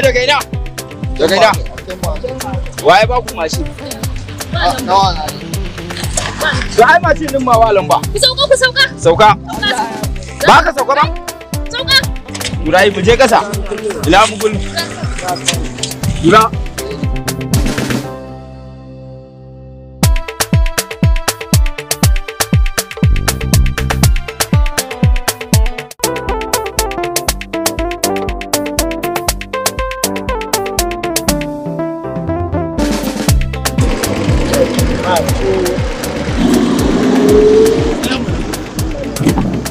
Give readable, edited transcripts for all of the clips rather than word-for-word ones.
Daga ina? Daga ina? Waye ba ku mashin? Nawa na ne? To ai mashin din ma walan ba. Ku sauka ku sauka. Sauka. Ba ka sauka ba? Sauka. Durai mu je kasa. Ina mu gul. Dura.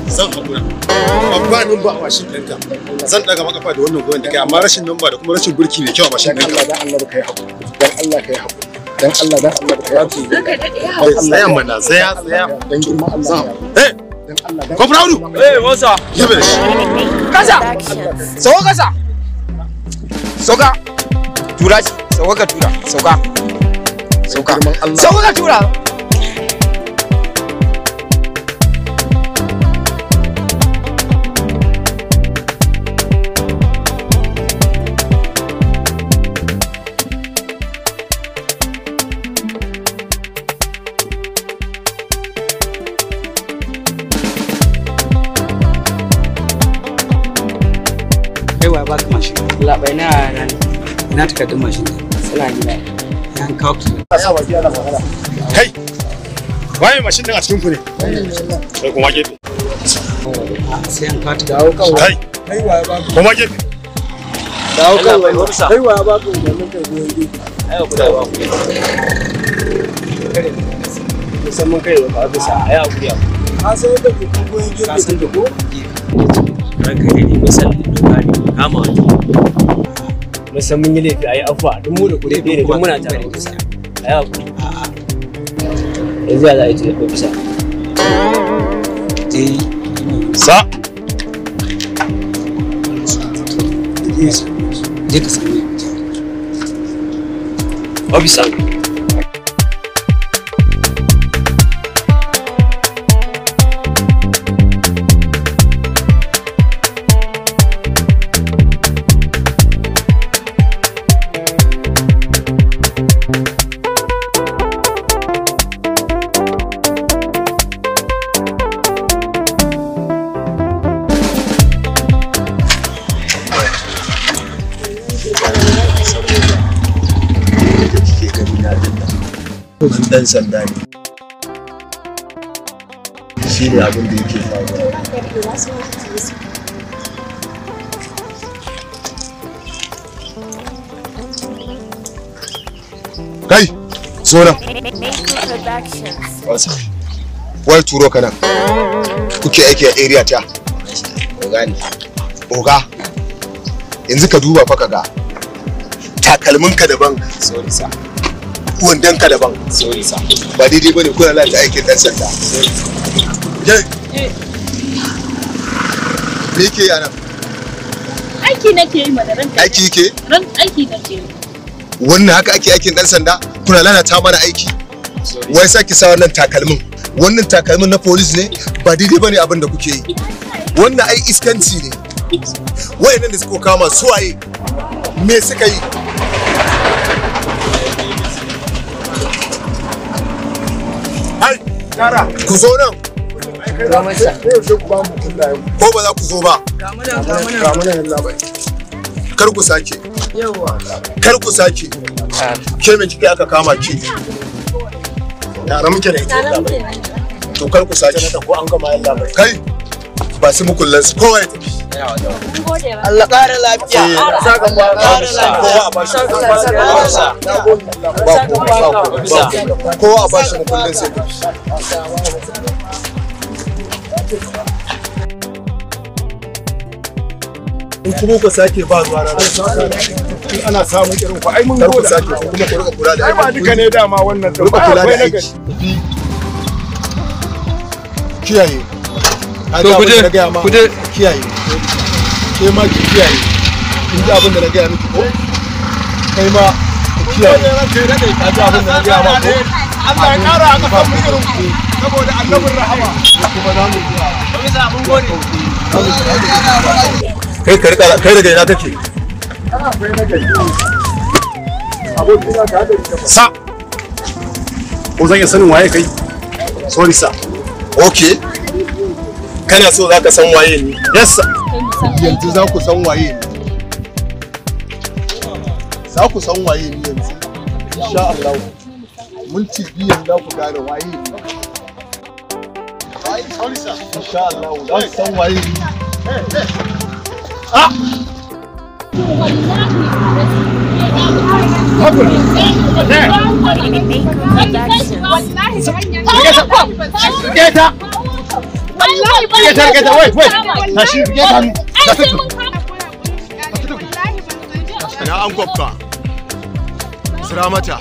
Zan haƙura. Babba nan ba a mashin ɗinka. Zan ɗaga makafa da wannan goyon da kai amma rashin nan ba da kuma rashin burki mai kyau a mashin ɗinka. Dan Allah kai haƙuri. Dan Allah kai haƙuri. Dan Allah kai haƙuri. Tsaya mana, tsaya. Dan girman Allah. Eh! Dan Allah. Kwafraudu! Eh, Musa. Yabe da shi. Kasa. Sauka kasa. Sauka. Tura shi. Sauka ka tura. Sauka. Sauka. Sauka ka tura. Wa ba ka mashin labai na na takardun mashin suna gida yan kawo Kai! Waye mashin ɗin a cikin ku ne? Sai kuma gefe. sai an kawo dawo kawai Kai! Kuma gefe. dawo kawai wursa Kai wa ba ku da mun kai goyon gefe. ayo ku dawo ku Musamman kai ba ka sa. ayo ku dawo Ka san yadda ku goyon gefe. ka san da ko ranka ne ni misal doka ne kama wani musan mun yi laifi a yi afuwa duk mu da ku laifi ne duk muna tare da sa a yi afuwa yanzu ya za a yi tafi bisa Sa! je ka sami ofisa Dan sanda ne. Shi ne abin da yake faruwa. Kai! Zo nan. Wai turo ka nan. Kuke aiki a area ta. Oga ne. Oga. Yanzu ka duba fa ka ga. Takalminka daban. Sorry sa. Wandon ka daban. Sorry sa. Ba daidai bane kuna lalata aikin dan sanda. Kai. Me yake yana? Aiki nake yi mana ran Aiki yake? ran aiki nake yi. Wannan haka ake aikin dan sanda? Kuna lalata mana aiki. Wai saki sa wannan takalmin. Wannan takalmin na police ne? Ba daidai bane abin da kuke yi. Wannan ai iskanci ne. Wayannan da suka kama su waye? Me suka yi? Hai, Kara, ku zo nan. Ko ba za ku zo ba? Kar ku sake. kar ku sake ke me kike aka kama ki tare muke da ita to kar ku sake ko an gama yalla kai ba su mukullan su kowa ya tafi Allah ƙara lafiya. kowa a bashi kowa a bashi mukullin sai in kuma ku sake ba ruwa na ana samun irin ku ai mun kar ku goda sake kuma ku rika kula da ai ba duka ne dama wannan da rika ba kula da akwai na aiki gari kiyaye To kuje kuje kiyaye ke ma ki kiyaye in ji abin da na gaya miki ko kai ma ki kiyaye ka ji abin da na gaya ma ko Allah ya kara a kasan mu irin ku saboda annabin rahama kuma za mu yi Mun gode. kai daga ina kake abokina ka hada da sa ko zan iya sanin waye kai sorry sa okay kana so za ka san waye ni yes sir yanzu za ku san waye ni za ku san waye ni yanzu insha Allah minti biyan za ku gane waye ni sorry sir insha Allah za ku san waye ni ina an gwabka sira mata